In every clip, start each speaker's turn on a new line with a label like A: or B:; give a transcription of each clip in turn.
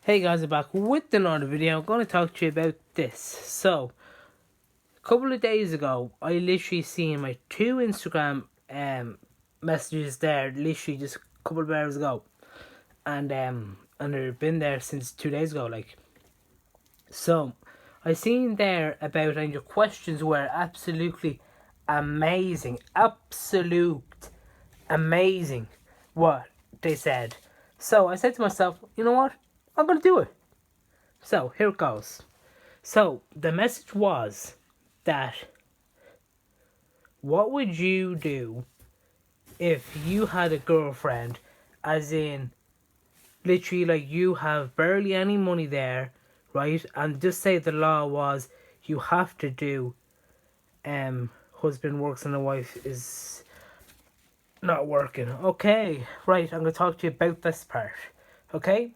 A: Hey guys, I'm back with another video. I'm going to talk to you about this. So, a couple of days ago, I literally seen my two Instagram messages there, literally just a couple of hours ago, and they've been there since 2 days ago. So, I seen there about, and your questions were absolutely amazing, absolute amazing. What they said. So I said to myself, you know what? I'm gonna do it. So here it goes. So the message was that what would you do if you had a girlfriend, as in literally like you have barely any money there, right? And just say the law was you have to do husband works and the wife is not working. Okay, right, I'm gonna talk to you about this part. Okay?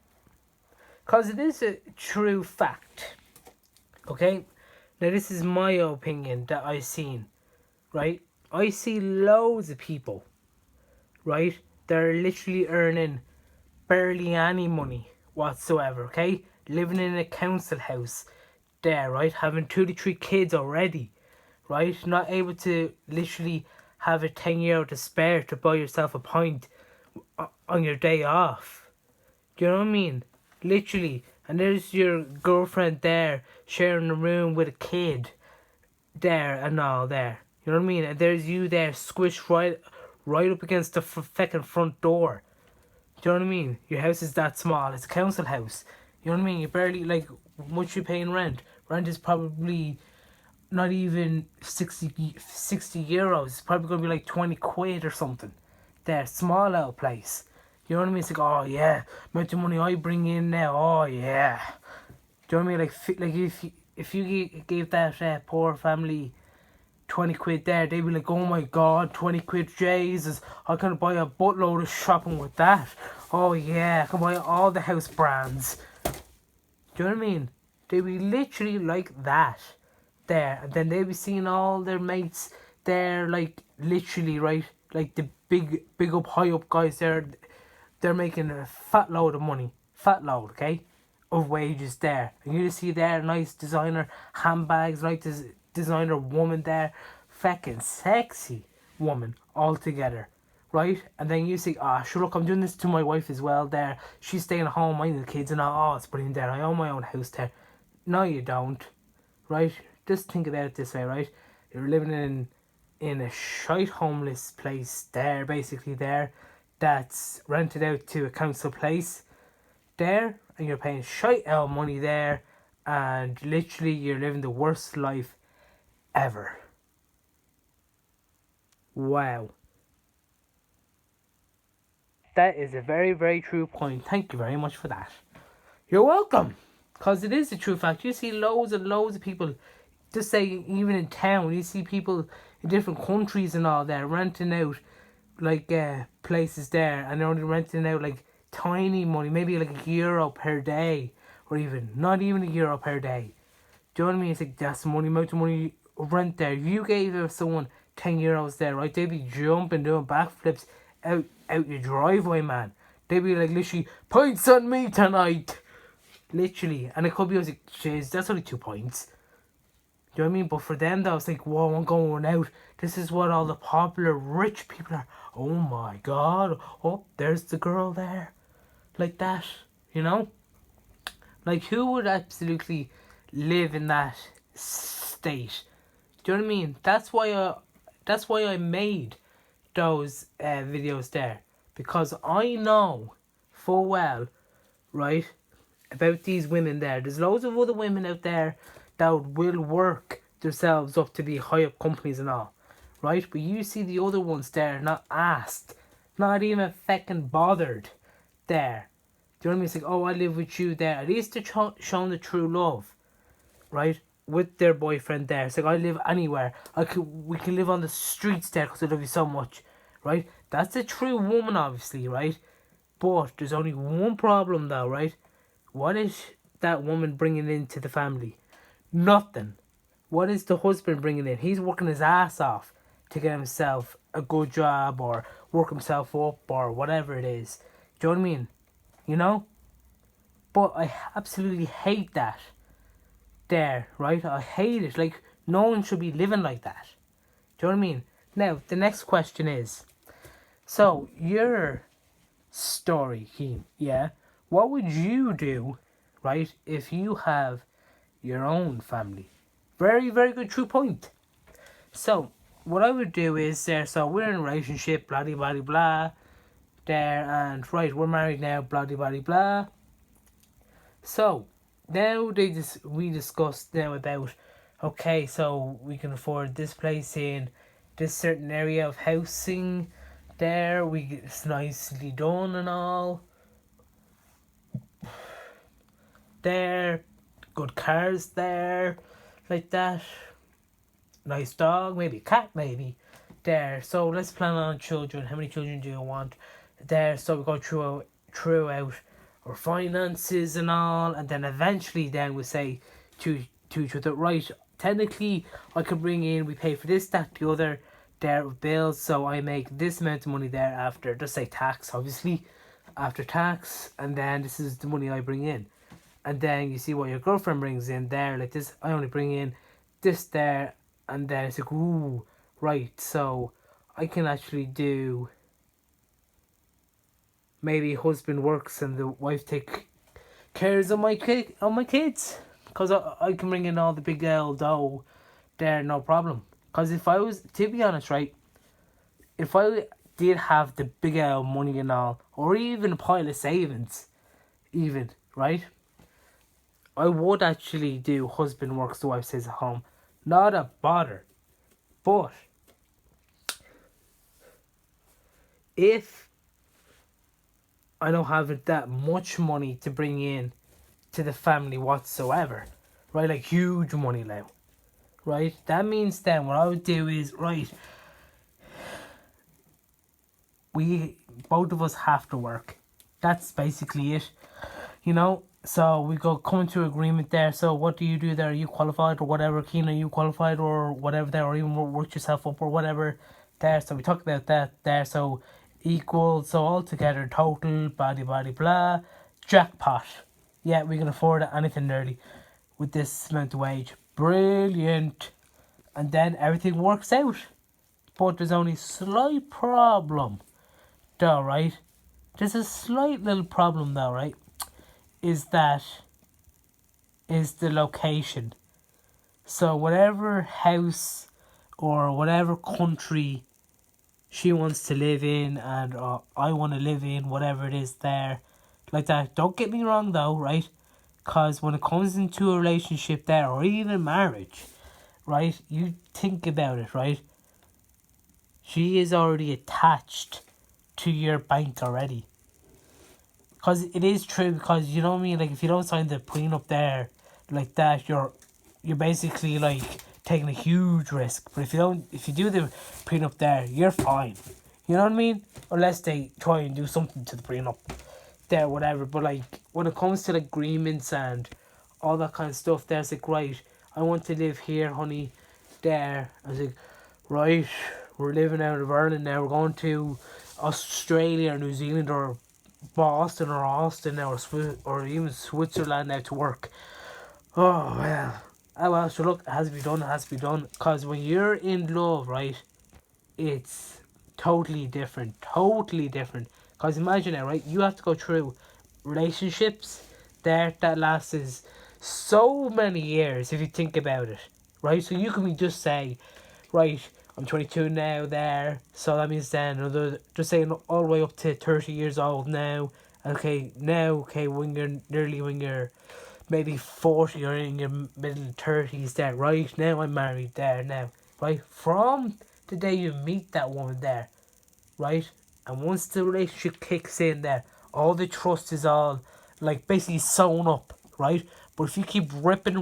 A: Because it is a true fact. Okay? Now this is my opinion that I've seen, right? I see loads of people, right? They're literally earning barely any money whatsoever, okay? Living in a council house there, right? Having 2 to 3 kids already, right? Not able to literally have a €10 to spare to buy yourself a pint on your day off. Do you know what I mean? Literally. And there's your girlfriend there sharing a room with a kid there and all there. You know what I mean? And there's you there squished right up against the fucking front door. Do you know what I mean? Your house is that small. It's a council house. You know what I mean? You barely, like, what you paying rent? Rent is probably not even 60 euros. It's probably going to be like 20 quid or something. There, small little place. You know what I mean? It's like, oh yeah, amount of money I bring in now. Oh yeah. Do you know what I mean? Like if you gave that poor family 20 quid there, they'd be like, oh my god, 20 quid, Jesus, I can buy a buttload of shopping with that. Oh yeah, I can buy all the house brands. Do you know what I mean? They'd be literally like that there, and then they'd be seeing all their mates there, like literally, right? Like the big up, high up guys there, they're making a fat load of money, fat load, okay, of wages there. And you just see there, nice designer handbags, right? Designer woman there, fucking sexy woman altogether, right? And then you say, ah, sure, look, I'm doing this to my wife as well there. She's staying at home, minding the kids, and all. Oh, it's brilliant there. I own my own house there. No, you don't, right? Just think about it this way, right? You're living in a shite homeless place there, basically there, that's rented out to a council place there, and you're paying shite out money there, and literally you're living the worst life ever. Wow. That is a very, very true point. Thank you very much for that. You're welcome. Because it is a true fact. You see loads and loads of people, just say even in town, you see people in different countries and all there renting out like places there, and they're only renting out like tiny money, maybe like €1 per day, or even not even €1 per day. Do you know what I mean? It's like that's money, amount of money rent there. If you gave someone €10 there, right, they'd be jumping, doing backflips out your driveway, man. They'd be like literally, pints on me tonight. Literally. And it could be, I was like, jeez, that's only 2 points. Do you know what I mean? But for them, though, it's like, whoa, I'm going out. This is what all the popular rich people are. Oh my god. Oh, there's the girl there. Like that. You know? Like, who would absolutely live in that state? Do you know what I mean? That's why I made those videos there. Because I know full well, right, about these women there. There's loads of other women out there that will work themselves up to be high up companies and all, right? But you see the other ones there not asked, not even fucking bothered there. Do you know what I mean? It's like, oh, I live with you there. At least they're showing the true love, right? With their boyfriend there. It's like, I live anywhere. We can live on the streets there because I love you so much, right? That's a true woman, obviously, right? But there's only one problem though, right? What is that woman bringing into the family? Nothing. What is the husband bringing in? He's working his ass off to get himself a good job or work himself up or whatever it is. Do you know what I mean? You know? But I absolutely hate that. There, right? I hate it. Like, no one should be living like that. Do you know what I mean? Now, the next question is, so your story, Keen, yeah? What would you do, right, if you have your own family? Very, very good, true point. So, what I would do is there, so we're in a relationship, blah, blah, blah, blah, there, and right, we're married now, blah, blah, blah, blah. So, now we discussed now about, okay, so we can afford this place in this certain area of housing, there, it's nicely done and all. There, good cars there, like that. Nice dog, maybe cat, maybe. There, so let's plan on children. How many children do you want? There, so we go throughout our finances and all, and then eventually then we say to each other, right, technically I could bring in, we pay for this, that, the other, there bills, so I make this amount of money there after, just say tax, obviously, after tax, and then this is the money I bring in. And then you see what your girlfriend brings in there, like this, I only bring in this there, and then it's like, ooh, right, so I can actually do, maybe husband works and the wife take cares of my kids, because I can bring in all the big old dough there, no problem. Because if I was, to be honest, right, if I did have the big old money and all, or even a pile of savings, even, right, I would actually do husband works, the wife stays at home. Not a bother. But if I don't have that much money to bring in to the family whatsoever, right, like huge money now, right, that means then what I would do is, right, we, both of us have to work. That's basically it, you know. So we go come to agreement there. So what do you do there? Are you qualified or whatever? Keen, are you qualified or whatever there, or even work yourself up or whatever there? So we talk about that there. So equal. So all together total blah blah jackpot. Yeah, we can afford anything nearly with this amount of wage. Brilliant. And then everything works out. But there's only slight problem though, right? There's a slight little problem though, right? Is the location. So whatever house or whatever country she wants to live in and I want to live in, whatever it is there, like that. Don't get me wrong though, right? Because when it comes into a relationship there, or even marriage, right, you think about it, right? She is already attached to your bank already. Because it is true, because you know what I mean, like if you don't sign the prenup there like that, you're basically like taking a huge risk. But if you do the prenup there, you're fine. You know what I mean? Unless they try and do something to the prenup there, whatever. But like when it comes to like agreements and all that kind of stuff, there's like, right, I want to live here, honey, there. I was like, right, we're living out of Ireland now, we're going to Australia or New Zealand or Boston or Austin now, or even Switzerland now to work. Oh well. Oh well, so look, it has to be done, it has to be done. Because when you're in love, right, it's totally different. Totally different. Because imagine it, right, you have to go through relationships there that lasts so many years if you think about it. Right? So you can be just say, right, I'm 22 now there, so that means then another, just saying all the way up to 30 years old now. Okay, when you're maybe 40 or in your middle 30s there, right? Now I'm married there now, right? From the day you meet that woman there, right? And once the relationship kicks in there, all the trust is all, like, basically sewn up, right? But if you keep ripping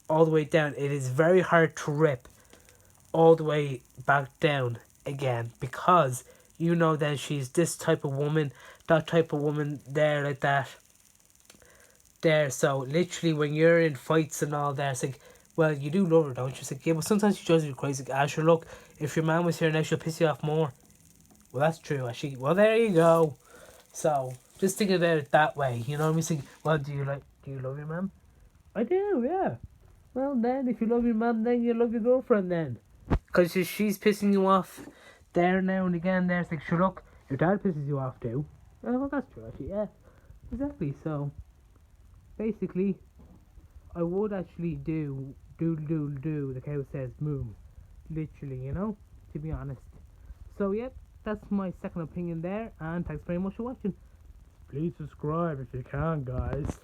A: all the way down, it is very hard to rip all the way back down again, because you know that she's this type of woman, that type of woman there, like that there. So literally when you're in fights and all that, it's like, well, you do love her, don't you? It's like, yeah, but sometimes she drives you crazy. Sure, look, if your man was here now, she'll piss you off more. Well, that's true, actually. Well, there you go. So Just think about it that way. You know what I mean? Think, well, do you love your mum? I do, yeah. Well, then, if you love your mum, then you love your girlfriend then. Because she's pissing you off there now and again. There's like, sure, look, your dad pisses you off too. Oh, well, that's true, actually, yeah. Exactly, so, basically, I would actually do, the cow says moo. Literally, you know, to be honest. So, yep, that's my second opinion there, and thanks very much for watching. Please subscribe if you can, guys.